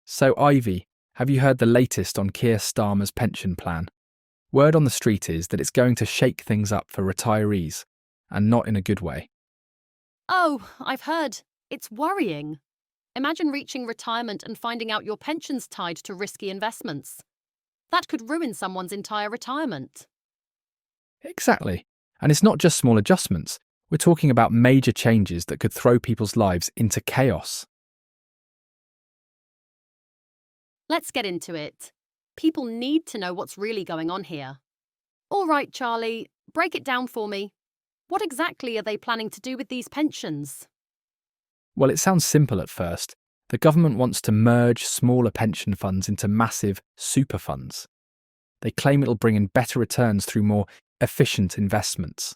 So, Ivy, have you heard the latest on Keir Starmer's pension plan? Word on the street is that it's going to shake things up for retirees, and not in a good way. Oh, I've heard. It's worrying. Imagine reaching retirement and finding out your pension's tied to risky investments. That could ruin someone's entire retirement. Exactly. And it's not just small adjustments. We're talking about major changes that could throw people's lives into chaos. Let's get into it. People need to know what's really going on here. All right, Charlie, break it down for me. What exactly are they planning to do with these pensions? Well, it sounds simple at first. The government wants to merge smaller pension funds into massive super funds. They claim it'll bring in better returns through more efficient investments.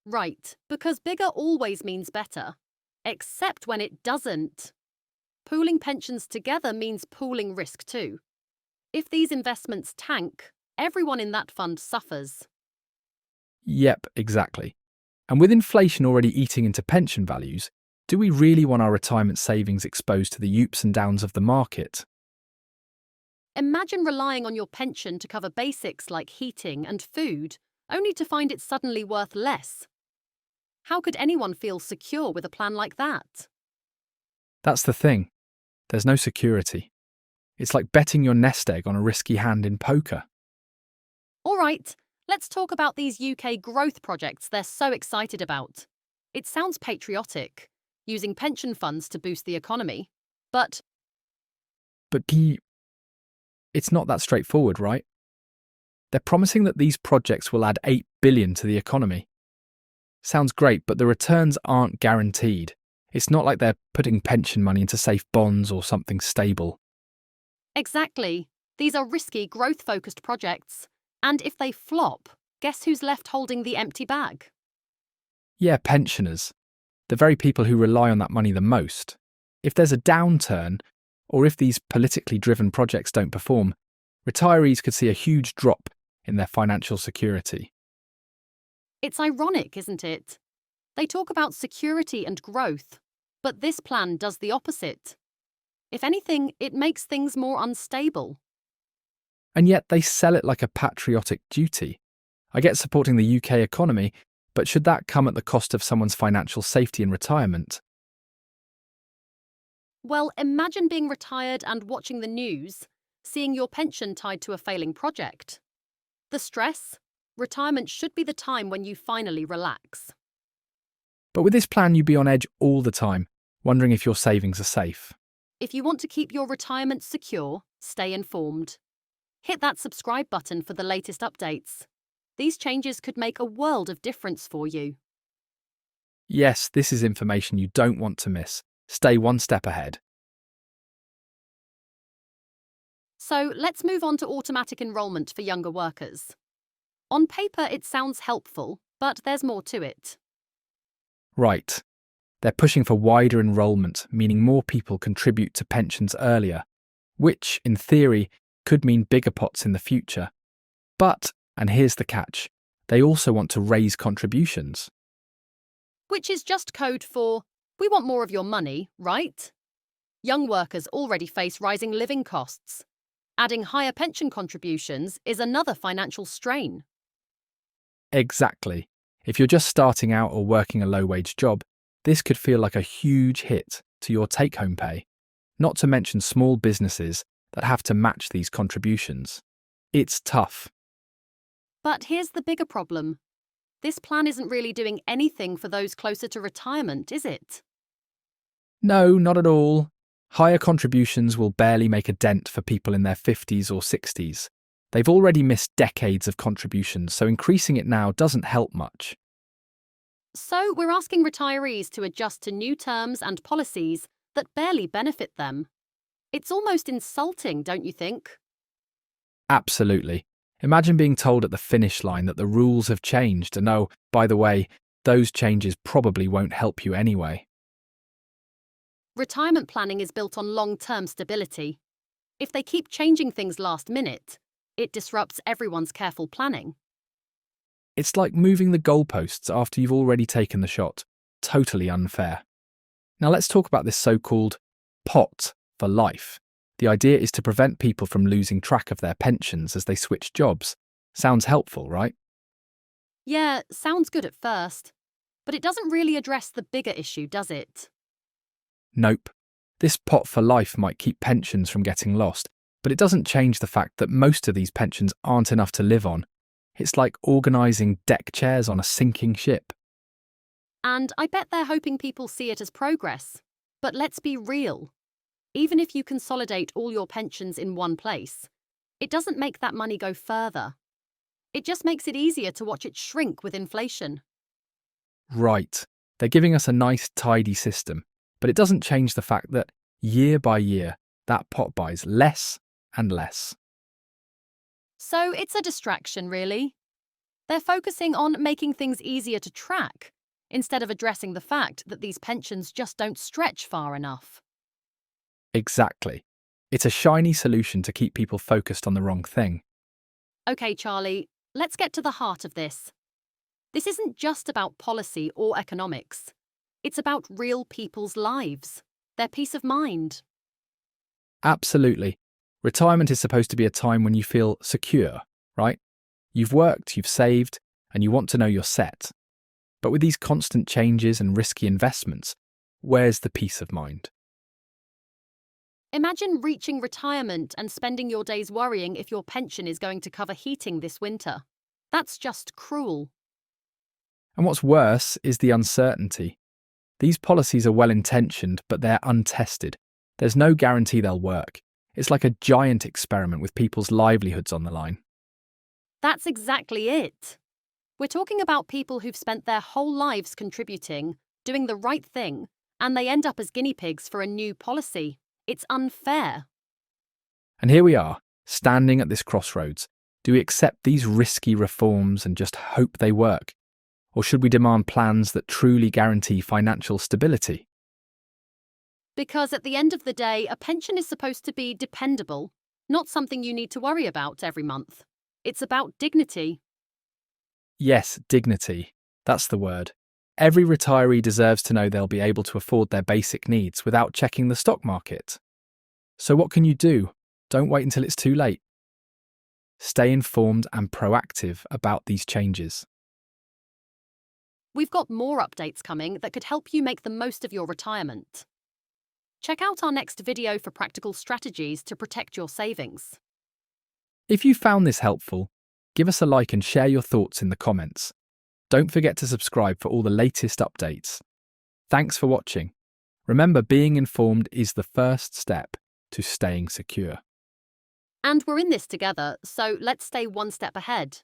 Right, because bigger always means better. Except when it doesn't. Pooling pensions together means pooling risk too. If these investments tank, everyone in that fund suffers. Yep, exactly. And with inflation already eating into pension values, do we really want our retirement savings exposed to the ups and downs of the market? Imagine relying on your pension to cover basics like heating and food, only to find it suddenly worth less. How could anyone feel secure with a plan like that? That's the thing. There's no security. It's like betting your nest egg on a risky hand in poker. All right, let's talk about these UK growth projects they're so excited about. It sounds patriotic, using pension funds to boost the economy. But Guy, it's not that straightforward, right? They're promising that these projects will add 8 billion to the economy. Sounds great, but the returns aren't guaranteed. It's not like they're putting pension money into safe bonds or something stable. exactly, these are risky, growth-focused projects. And if they flop, guess who's left holding the empty bag? Yeah, pensioners. The very people who rely on that money the most. If there's a downturn, or if these politically driven projects don't perform, retirees could see a huge drop in their financial security. It's ironic, isn't it? They talk about security and growth, but this plan does the opposite. If anything, it makes things more unstable. And yet they sell it like a patriotic duty. I get supporting the UK economy, but should that come at the cost of someone's financial safety in retirement? Well, imagine being retired and watching the news, seeing your pension tied to a failing project. The stress? Retirement should be the time when you finally relax. But with this plan, you'd be on edge all the time, wondering if your savings are safe. If you want to keep your retirement secure, stay informed. Hit that subscribe button for the latest updates. These changes could make a world of difference for you. Yes, this is information you don't want to miss. Stay one step ahead. So let's move on to automatic enrolment for younger workers. On paper, it sounds helpful, but there's more to it. Right. They're pushing for wider enrolment, meaning more people contribute to pensions earlier, which, in theory, could mean bigger pots in the future. But, and here's the catch, they also want to raise contributions. Which is just code for, we want more of your money, right? Young workers already face rising living costs. Adding higher pension contributions is another financial strain. Exactly. If you're just starting out or working a low-wage job, this could feel like a huge hit to your take-home pay, not to mention small businesses that have to match these contributions. It's tough. But here's the bigger problem. This plan isn't really doing anything for those closer to retirement, is it? No, not at all. Higher contributions will barely make a dent for people in their 50s or 60s. They've already missed decades of contributions, so increasing it now doesn't help much. So we're asking retirees to adjust to new terms and policies that barely benefit them. It's almost insulting, don't you think? Absolutely. Imagine being told at the finish line that the rules have changed and oh, by the way, those changes probably won't help you anyway. Retirement planning is built on long-term stability. If they keep changing things last minute, it disrupts everyone's careful planning. It's like moving the goalposts after you've already taken the shot. Totally unfair. Now let's talk about this so-called pot for life. The idea is to prevent people from losing track of their pensions as they switch jobs. Sounds helpful, right? Yeah, sounds good at first. But it doesn't really address the bigger issue, does it? Nope. This pot for life might keep pensions from getting lost, but it doesn't change the fact that most of these pensions aren't enough to live on. It's like organising deck chairs on a sinking ship. And I bet they're hoping people see it as progress. But let's be real. Even if you consolidate all your pensions in one place, it doesn't make that money go further. It just makes it easier to watch it shrink with inflation. Right. They're giving us a nice, tidy system, but it doesn't change the fact that, year by year, that pot buys less and less. So it's a distraction, really. They're focusing on making things easier to track, instead of addressing the fact that these pensions just don't stretch far enough. Exactly. It's a shiny solution to keep people focused on the wrong thing. Okay, Charlie, let's get to the heart of this. This isn't just about policy or economics. It's about real people's lives, their peace of mind. Absolutely. Retirement is supposed to be a time when you feel secure, right? You've worked, you've saved, and you want to know you're set. But with these constant changes and risky investments, where's the peace of mind? Imagine reaching retirement and spending your days worrying if your pension is going to cover heating this winter. That's just cruel. And what's worse is the uncertainty. These policies are well-intentioned, but they're untested. There's no guarantee they'll work. It's like a giant experiment with people's livelihoods on the line. That's exactly it. We're talking about people who've spent their whole lives contributing, doing the right thing, and they end up as guinea pigs for a new policy. It's unfair. And here we are, standing at this crossroads. Do we accept these risky reforms and just hope they work? Or should we demand plans that truly guarantee financial stability? Because at the end of the day, a pension is supposed to be dependable, not something you need to worry about every month. It's about dignity. Yes, dignity. That's the word. Every retiree deserves to know they'll be able to afford their basic needs without checking the stock market. So what can you do? Don't wait until it's too late. Stay informed and proactive about these changes. We've got more updates coming that could help you make the most of your retirement. Check out our next video for practical strategies to protect your savings. If you found this helpful, give us a like and share your thoughts in the comments. Don't forget to subscribe for all the latest updates. Thanks for watching. Remember, being informed is the first step to staying secure. And we're in this together, so let's stay one step ahead.